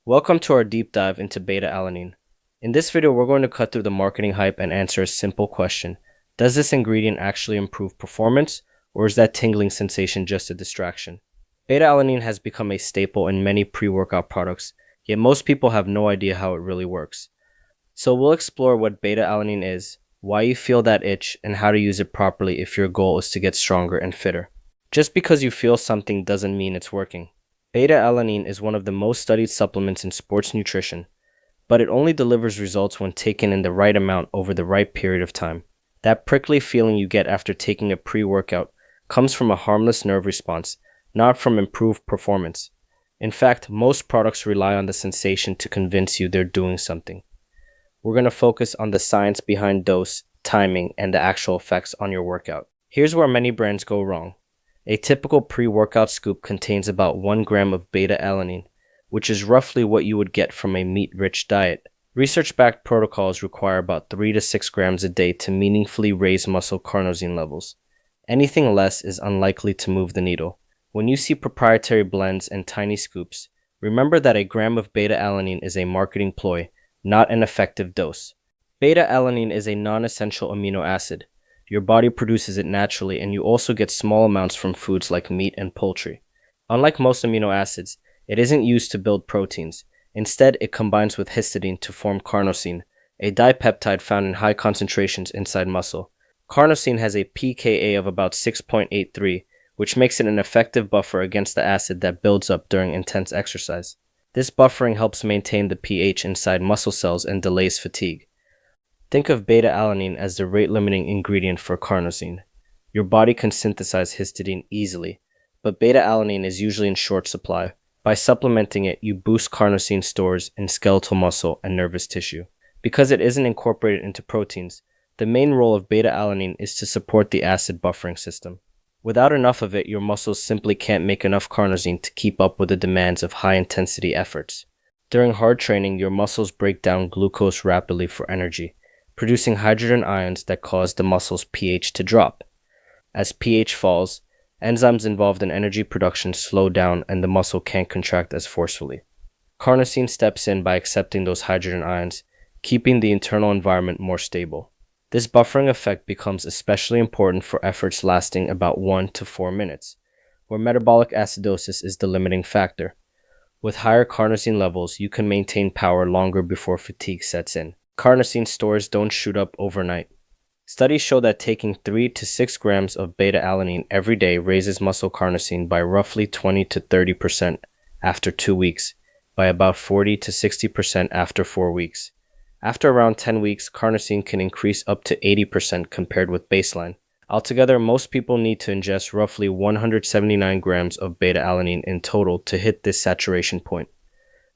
Welcome to our deep dive into beta-alanine. In this video, we're going to cut through the marketing hype and answer a simple question. Does this ingredient actually improve performance, or is that tingling sensation just a distraction? Beta-alanine has become a staple in many pre-workout products, yet most people have no idea how it really works. So we'll explore what beta-alanine is, why you feel that itch, and how to use it properly if your goal is to get stronger and fitter. Just because you feel something doesn't mean it's working. Beta-alanine is one of the most studied supplements in sports nutrition, but it only delivers results when taken in the right amount over the right period of time. That prickly feeling you get after taking a pre-workout comes from a harmless nerve response, not from improved performance. In fact, most products rely on the sensation to convince you they're doing something. We're going to focus on the science behind dose, timing, and the actual effects on your workout. Here's where many brands go wrong. A typical pre-workout scoop contains about 1 gram of beta-alanine, which is roughly what you would get from a meat-rich diet. Research-backed protocols require about 3 to 6 grams a day to meaningfully raise muscle carnosine levels. Anything less is unlikely to move the needle. When you see proprietary blends and tiny scoops, remember that a gram of beta-alanine is a marketing ploy, not an effective dose. Beta-alanine is a non-essential amino acid. Your body produces it naturally, and you also get small amounts from foods like meat and poultry. Unlike most amino acids, it isn't used to build proteins. Instead, it combines with histidine to form carnosine, a dipeptide found in high concentrations inside muscle. Carnosine has a pKa of about 6.83, which makes it an effective buffer against the acid that builds up during intense exercise. This buffering helps maintain the pH inside muscle cells and delays fatigue. Think of beta-alanine as the rate-limiting ingredient for carnosine. Your body can synthesize histidine easily, but beta-alanine is usually in short supply. By supplementing it, you boost carnosine stores in skeletal muscle and nervous tissue. Because it isn't incorporated into proteins, the main role of beta-alanine is to support the acid buffering system. Without enough of it, your muscles simply can't make enough carnosine to keep up with the demands of high-intensity efforts. During hard training, your muscles break down glucose rapidly for energy, producing hydrogen ions that cause the muscle's pH to drop. As pH falls, enzymes involved in energy production slow down and the muscle can't contract as forcefully. Carnosine steps in by accepting those hydrogen ions, keeping the internal environment more stable. This buffering effect becomes especially important for efforts lasting about 1 to 4 minutes, where metabolic acidosis is the limiting factor. With higher carnosine levels, you can maintain power longer before fatigue sets in. Carnosine stores don't shoot up overnight. Studies show that taking 3 to 6 grams of beta-alanine every day raises muscle carnosine by roughly 20 to 30% after 2 weeks, by about 40 to 60% after 4 weeks. After around 10 weeks, carnosine can increase up to 80% compared with baseline. Altogether, most people need to ingest roughly 179 grams of beta-alanine in total to hit this saturation point.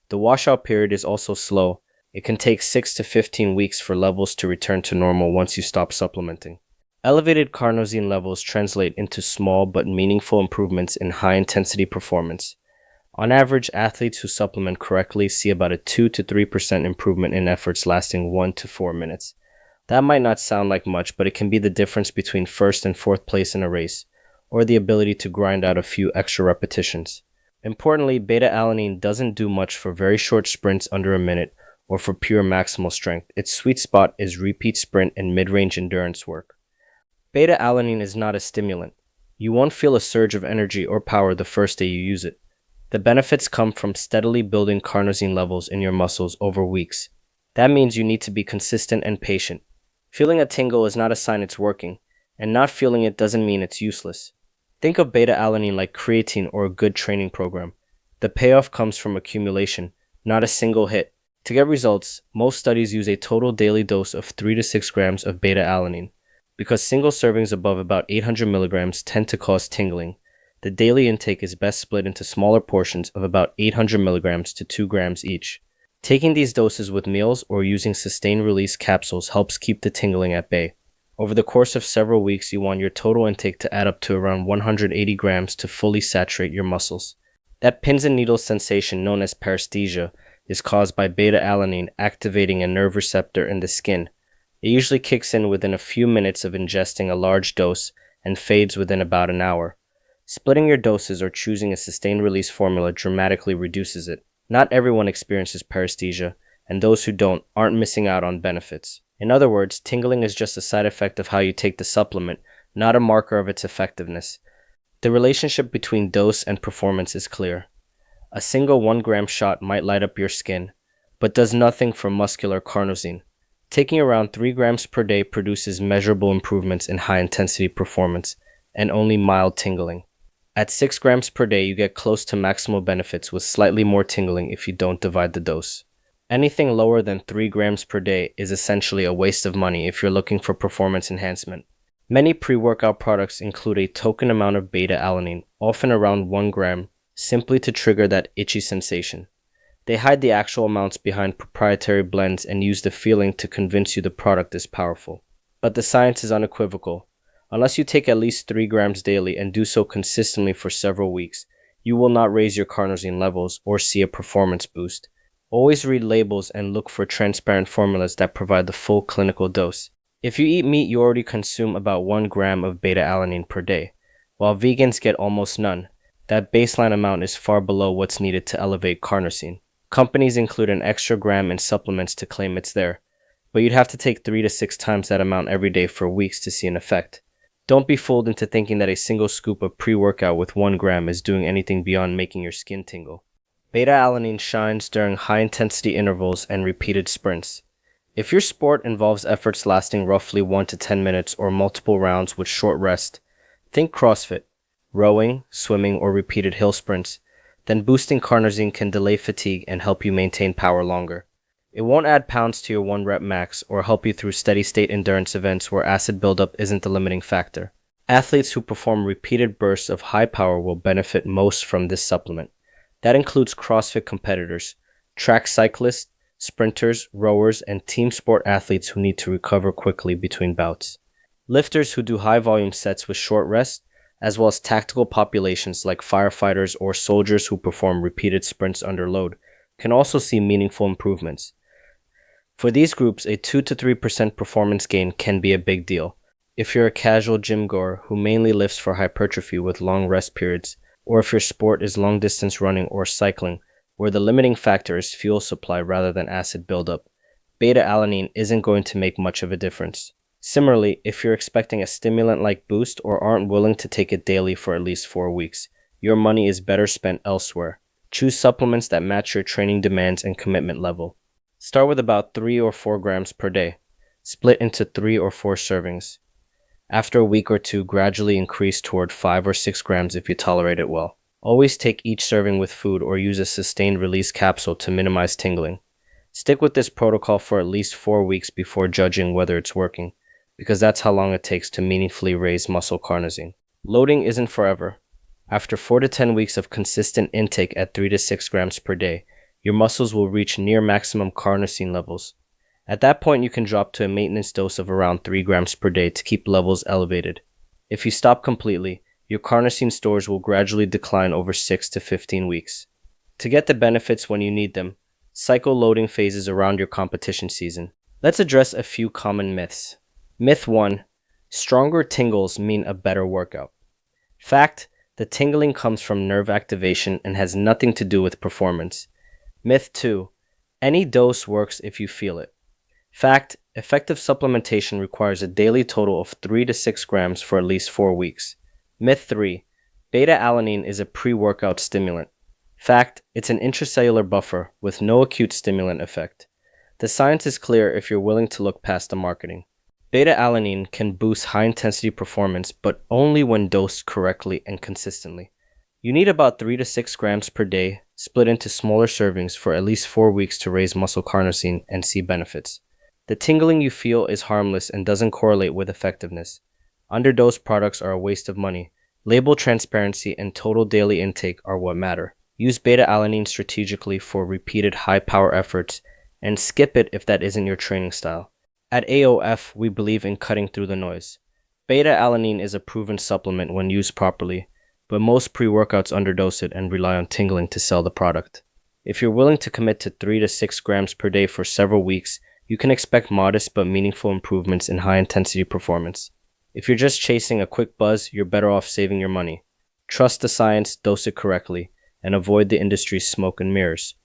The washout period is also slow. It can take 6 to 15 weeks for levels to return to normal once you stop supplementing. Elevated carnosine levels translate into small but meaningful improvements in high-intensity performance. On average, athletes who supplement correctly see about a 2 to 3% improvement in efforts lasting 1 to 4 minutes. That might not sound like much, but it can be the difference between first and fourth place in a race, or the ability to grind out a few extra repetitions. Importantly, beta-alanine doesn't do much for very short sprints under a minute, or for pure maximal strength. Its sweet spot is repeat sprint and mid-range endurance work. Beta-alanine is not a stimulant. You won't feel a surge of energy or power the first day you use it. The benefits come from steadily building carnosine levels in your muscles over weeks. That means you need to be consistent and patient. Feeling a tingle is not a sign it's working, and not feeling it doesn't mean it's useless. Think of beta-alanine like creatine or a good training program. The payoff comes from accumulation, not a single hit. To get results, most studies use a total daily dose of 3 to 6 grams of beta-alanine. Because single servings above about 800 milligrams tend to cause tingling, the daily intake is best split into smaller portions of about 800 milligrams to 2 grams each. Taking these doses with meals or using sustained-release capsules helps keep the tingling at bay. Over the course of several weeks, you want your total intake to add up to around 180 grams to fully saturate your muscles. That pins and needles sensation known as paresthesia is caused by beta-alanine activating a nerve receptor in the skin. It usually kicks in within a few minutes of ingesting a large dose and fades within about an hour. Splitting your doses or choosing a sustained release formula dramatically reduces it. Not everyone experiences paresthesia, and those who don't aren't missing out on benefits. In other words, tingling is just a side effect of how you take the supplement, not a marker of its effectiveness. The relationship between dose and performance is clear. A single 1 gram shot might light up your skin, but does nothing for muscular carnosine. Taking around 3 grams per day produces measurable improvements in high-intensity performance and only mild tingling. At 6 grams per day, you get close to maximal benefits with slightly more tingling if you don't divide the dose. Anything lower than 3 grams per day is essentially a waste of money if you're looking for performance enhancement. Many pre-workout products include a token amount of beta-alanine, often around 1 gram, simply to trigger that itchy sensation. They hide the actual amounts behind proprietary blends and use the feeling to convince you the product is powerful. But the science is unequivocal. Unless you take at least 3 grams daily and do so consistently for several weeks, you will not raise your carnosine levels or see a performance boost. Always read labels and look for transparent formulas that provide the full clinical dose. If you eat meat, you already consume about 1 gram of beta-alanine per day, while vegans get almost none. That baseline amount is far below what's needed to elevate carnosine. Companies include an extra gram in supplements to claim it's there, but you'd have to take 3 to 6 times that amount every day for weeks to see an effect. Don't be fooled into thinking that a single scoop of pre-workout with 1 gram is doing anything beyond making your skin tingle. Beta-alanine shines during high-intensity intervals and repeated sprints. If your sport involves efforts lasting roughly 1 to 10 minutes or multiple rounds with short rest, think CrossFit, rowing, swimming, or repeated hill sprints, then boosting carnosine can delay fatigue and help you maintain power longer. It won't add pounds to your 1 rep max or help you through steady-state endurance events where acid buildup isn't the limiting factor. Athletes who perform repeated bursts of high power will benefit most from this supplement. That includes CrossFit competitors, track cyclists, sprinters, rowers, and team sport athletes who need to recover quickly between bouts. Lifters who do high-volume sets with short rest, as well as tactical populations like firefighters or soldiers who perform repeated sprints under load, can also see meaningful improvements. For these groups, a 2 to 3% performance gain can be a big deal. If you're a casual gym goer who mainly lifts for hypertrophy with long rest periods, or if your sport is long-distance running or cycling, where the limiting factor is fuel supply rather than acid buildup, beta-alanine isn't going to make much of a difference. Similarly, if you're expecting a stimulant-like boost or aren't willing to take it daily for at least 4 weeks, your money is better spent elsewhere. Choose supplements that match your training demands and commitment level. Start with about 3 or 4 grams per day, split into 3 or 4 servings. After a week or two, gradually increase toward 5 or 6 grams if you tolerate it well. Always take each serving with food or use a sustained release capsule to minimize tingling. Stick with this protocol for at least 4 weeks before judging whether it's working, because that's how long it takes to meaningfully raise muscle carnosine. Loading isn't forever. After 4 to 10 weeks of consistent intake at 3 to 6 grams per day, your muscles will reach near maximum carnosine levels. At that point, you can drop to a maintenance dose of around 3 grams per day to keep levels elevated. If you stop completely, your carnosine stores will gradually decline over 6 to 15 weeks. To get the benefits when you need them, cycle loading phases around your competition season. Let's address a few common myths. Myth 1. Stronger tingles mean a better workout. Fact: the tingling comes from nerve activation and has nothing to do with performance. Myth 2. Any dose works if you feel it. Fact: effective supplementation requires a daily total of 3 to 6 grams for at least 4 weeks. Myth 3. Beta-alanine is a pre-workout stimulant. Fact: it's an intracellular buffer with no acute stimulant effect. The science is clear if you're willing to look past the marketing. Beta-alanine can boost high-intensity performance, but only when dosed correctly and consistently. You need about 3 to 6 grams per day, split into smaller servings for at least 4 weeks to raise muscle carnosine and see benefits. The tingling you feel is harmless and doesn't correlate with effectiveness. Underdosed products are a waste of money. Label transparency and total daily intake are what matter. Use beta-alanine strategically for repeated high-power efforts, and skip it if that isn't your training style. At AOF, we believe in cutting through the noise. Beta-alanine is a proven supplement when used properly, but most pre-workouts underdose it and rely on tingling to sell the product. If you're willing to commit to 3 to 6 grams per day for several weeks, you can expect modest but meaningful improvements in high-intensity performance. If you're just chasing a quick buzz, you're better off saving your money. Trust the science, dose it correctly, and avoid the industry's smoke and mirrors.